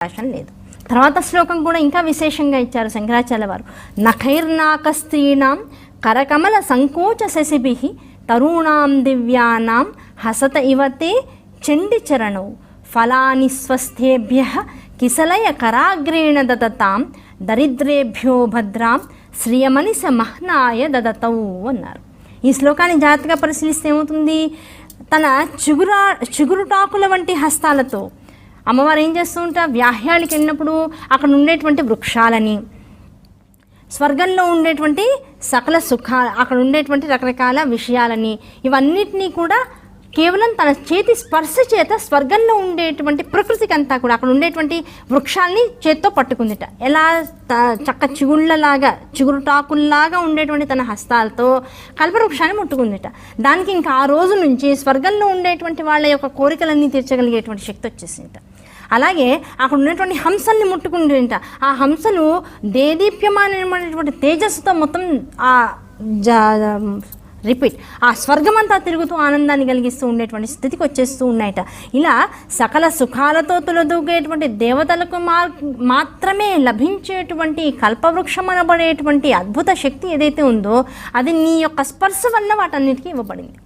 అవకాశం లేదు. తర్వాత శ్లోకం కూడా ఇంకా విశేషంగా ఇచ్చారు శంకరాచార్య వారు. నఖైర్నాక స్త్రీణాం కరకమల సంకోచ శశిభిః తరుణాం దివ్యానాం హసత ఇవతే చండి చరణౌ ఫలాని స్వస్థేభ్యః కిసలయ కరాగ్రేణ దదతాం దరిద్రేభ్యో భద్రాం శ్రియమనిస మహ్నాయ దదతౌ అన్నారు. ఈ శ్లోకాన్ని జాగ్రత్తగా పరిశీలిస్తే ఏమవుతుంది, తన చిగురుటాకుల వంటి హస్తాలతో అమ్మవారు ఏం చేస్తూ ఉంటారు, వ్యాహ్యానికి వెళ్ళినప్పుడు అక్కడ ఉండేటువంటి వృక్షాలని, స్వర్గంలో ఉండేటువంటి సకల సుఖాలు, అక్కడ ఉండేటువంటి రకరకాల విషయాలని, ఇవన్నిటినీ కూడా కేవలం తన చేతి స్పర్శ చేత స్వర్గంలో ఉండేటువంటి ప్రకృతికి అంతా కూడా అక్కడ ఉండేటువంటి వృక్షాలని చేత్తో పట్టుకుందిట. ఎలా చక్క చిగురుటాకుల్లాగా ఉండేటువంటి తన హస్తాలతో కల్పవృక్షాన్ని ముట్టుకుందిట. దానికి ఇంకా ఆ రోజు నుంచి స్వర్గంలో ఉండేటువంటి వాళ్ళ యొక్క కోరికలన్నీ తీర్చగలిగేటువంటి శక్తి వచ్చేసిందిట. అలాగే అక్కడ ఉన్నటువంటి హంసల్ని ముట్టుకుంటుంట. ఆ హంసలు దేదీప్యమానమైనటువంటి తేజస్సుతో మొత్తం ఆ స్వర్గమంతా తిరుగుతూ ఆనందాన్ని కలిగిస్తూ ఉండేటువంటి స్థితికి వచ్చేస్తూ ఉన్నాయట. ఇలా సకల సుఖాలతో తులదూగేటువంటి దేవతలకు మాత్రమే లభించేటువంటి కల్పవృక్షం అనబడేటువంటి అద్భుత శక్తి ఏదైతే ఉందో అది నీ యొక్క స్పర్శ వల్ల వాటన్నిటికీ ఇవ్వబడింది.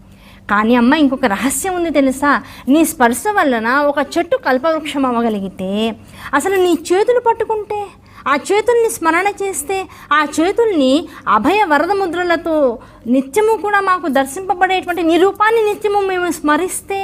కానీ అమ్మ ఇంకొక రహస్యం ఉంది తెలుసా, నీ స్పర్శ వలన ఒక చెట్టు కల్పవృక్షం అవ్వగలిగితే అసలు నీ చేతులు పట్టుకుంటే, ఆ చేతుల్ని స్మరణ చేస్తే, ఆ చేతుల్ని అభయ వరద ముద్రలతో నిత్యము కూడా మాకు దర్శింపబడేటువంటి నీ రూపాన్ని నిత్యము మేము స్మరిస్తే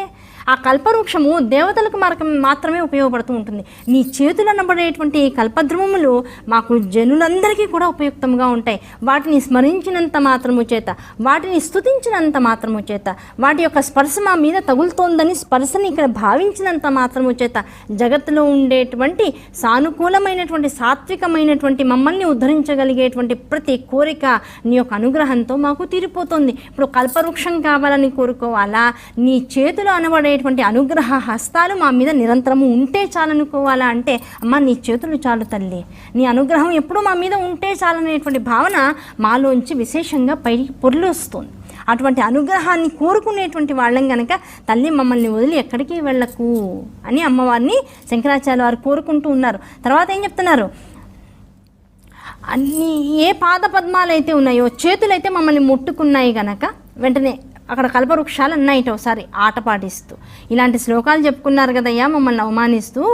ఆ కల్పవృక్షము దేవతలకు మాత్రమే ఉపయోగపడుతూ ఉంటుంది. నీ చేతులు అనబడేటువంటి కల్పద్రుమములు మాకు జనులందరికీ కూడా ఉపయుక్తంగా ఉంటాయి. వాటిని స్మరించినంత మాత్రము చేత, వాటిని స్తుతించినంత మాత్రము చేత, వాటి యొక్క స్పర్శ మా మీద తగులుతోందని స్పర్శని ఇక్కడ భావించినంత మాత్రము చేత జగత్తులో ఉండేటువంటి సానుకూలమైనటువంటి సాత్వికమైనటువంటి మమ్మల్ని ఉద్ధరించగలిగేటువంటి ప్రతి కోరిక నీ యొక్క అనుగ్రహంతో మాకు తీరిపోతుంది. ఇప్పుడు కల్పవృక్షం కావాలని కోరుకోవాలా, నీ చేతులు అనబడేటువంటి అనుగ్రహ హస్తాలు మా మీద నిరంతరము ఉంటే చాలనుకోవాలా అంటే అమ్మ నీ చేతులు చాలు తల్లి, నీ అనుగ్రహం ఎప్పుడూ మా మీద ఉంటే చాలనేటువంటి భావన మాలోంచి విశేషంగా పైకి పొర్లుస్తుంది. అటువంటి అనుగ్రహాన్ని కోరుకునేటువంటి వాళ్ళం కనుక తల్లి మమ్మల్ని వదిలి ఎక్కడికి వెళ్ళకు అని అమ్మవారిని శంకరాచార్య వారు కోరుకుంటూ ఉన్నారు. తర్వాత ఏం చెప్తున్నారు, అన్ని ఏ పాద పద్మాలు అయితే ఉన్నాయో చేతులైతే మమ్మల్ని ముట్టుకున్నాయి గనక వెంటనే అక్కడ కల్పవృక్షాలు అన్నాయిట ఒకసారి ఆట పాటిస్తూ. ఇలాంటి శ్లోకాలు చెప్పుకున్నారు కదయ్యా, మమ్మల్ని అవమానిస్తూ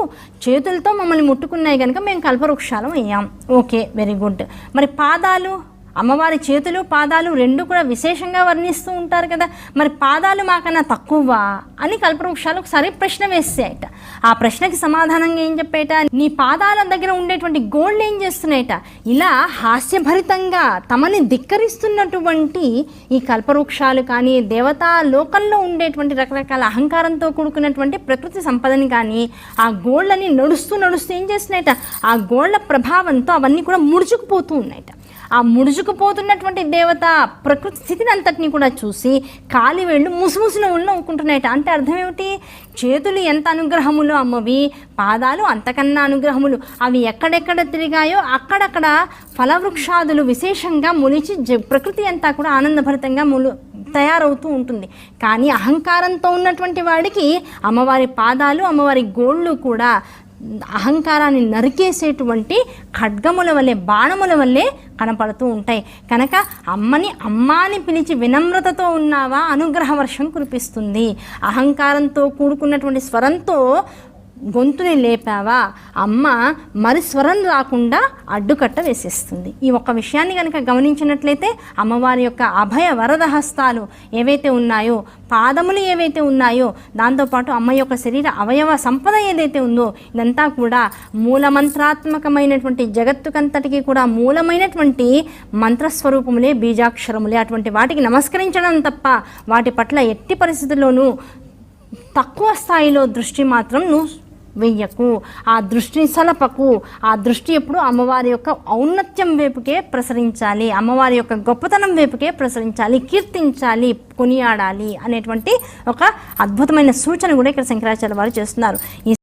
చేతులతో మమ్మల్ని ముట్టుకున్నాయి కనుక మేము కల్పవృక్షాలం అయ్యాం. Okay, very good. మరి పాదాలు, అమ్మవారి చేతులు పాదాలు రెండు కూడా విశేషంగా వర్ణిస్తూ ఉంటారు కదా, మరి పాదాలు మాకన్నా తక్కువ అని కల్పవృక్షాలు ఒకసారి ప్రశ్న వేసాయట. ఆ ప్రశ్నకి సమాధానంగా ఏం చెప్పేట, నీ పాదాల దగ్గర ఉండేటువంటి గోళ్ళు ఏం చేస్తున్నాయట, ఇలా హాస్యభరితంగా తమని ధిక్కరిస్తున్నటువంటి ఈ కల్పవృక్షాలు కానీ దేవతా లోకంలో ఉండేటువంటి రకరకాల అహంకారంతో కూడుకున్నటువంటి ప్రకృతి సంపదని కానీ ఆ గోళ్ళని నడుస్తూ ఏం చేస్తున్నాయట, ఆ గోళ్ళ ప్రభావంతో అవన్నీ కూడా ముడుచుకుపోతూ ఉన్నాయట. ఆ ముడుచుకుపోతున్నటువంటి దేవత ప్రకృతి స్థితిని అంతటినీ కూడా చూసి కాలివేళ్ళు ముసుముసిన ఒళ్ళు నవ్వుకుంటున్నాయట. అంటే అర్థం ఏమిటి, చేతులు ఎంత అనుగ్రహములు అమ్మవి, పాదాలు అంతకన్నా అనుగ్రహములు. అవి ఎక్కడెక్కడ తిరిగాయో అక్కడక్కడ ఫలవృక్షాదులు విశేషంగా మొలిచి ప్రకృతి అంతా కూడా ఆనందభరితంగా తయారవుతూ ఉంటుంది. కానీ అహంకారంతో ఉన్నటువంటి వాడికి అమ్మవారి పాదాలు అమ్మవారి గోళ్ళు కూడా అహంకారాన్ని నరికేసేటువంటి ఖడ్గముల వల్లే, బాణముల వల్లే కనపడుతూ ఉంటాయి. కనుక అమ్మాని పిలిచి వినమ్రతతో ఉన్నావా అనుగ్రహ వర్షం కురిపిస్తుంది. అహంకారంతో కూడుకున్నటువంటి స్వరంతో గొంతుని లేపావా అమ్మ మరి స్వరం రాకుండా అడ్డుకట్ట వేసేస్తుంది. ఈ ఒక్క విషయాన్ని కనుక గమనించినట్లయితే అమ్మవారి యొక్క అభయ వరద హస్తాలు ఏవైతే ఉన్నాయో, పాదములు ఏవైతే ఉన్నాయో, దాంతోపాటు అమ్మ యొక్క శరీర అవయవ సంపద ఏదైతే ఉందో ఇదంతా కూడా మూలమంత్రాత్మకమైనటువంటి జగత్తుకంతటికి కూడా మూలమైనటువంటి మంత్రస్వరూపములే, బీజాక్షరములే. అటువంటి వాటికి నమస్కరించడం తప్ప వాటి పట్ల ఎట్టి పరిస్థితుల్లోనూ తక్కువ స్థాయిలో దృష్టి మాత్రం నువ్వు వెయ్యకు, ఆ దృష్టిని సలపకు. ఆ దృష్టి ఎప్పుడు అమ్మవారి యొక్క ఔన్నత్యం వైపుకే ప్రసరించాలి, అమ్మవారి యొక్క గొప్పతనం వైపుకే ప్రసరించాలి, కీర్తించాలి, కొనియాడాలి అనేటువంటి ఒక అద్భుతమైన సూచన కూడా ఇక్కడ శంకరాచార్య వారు చేస్తున్నారు.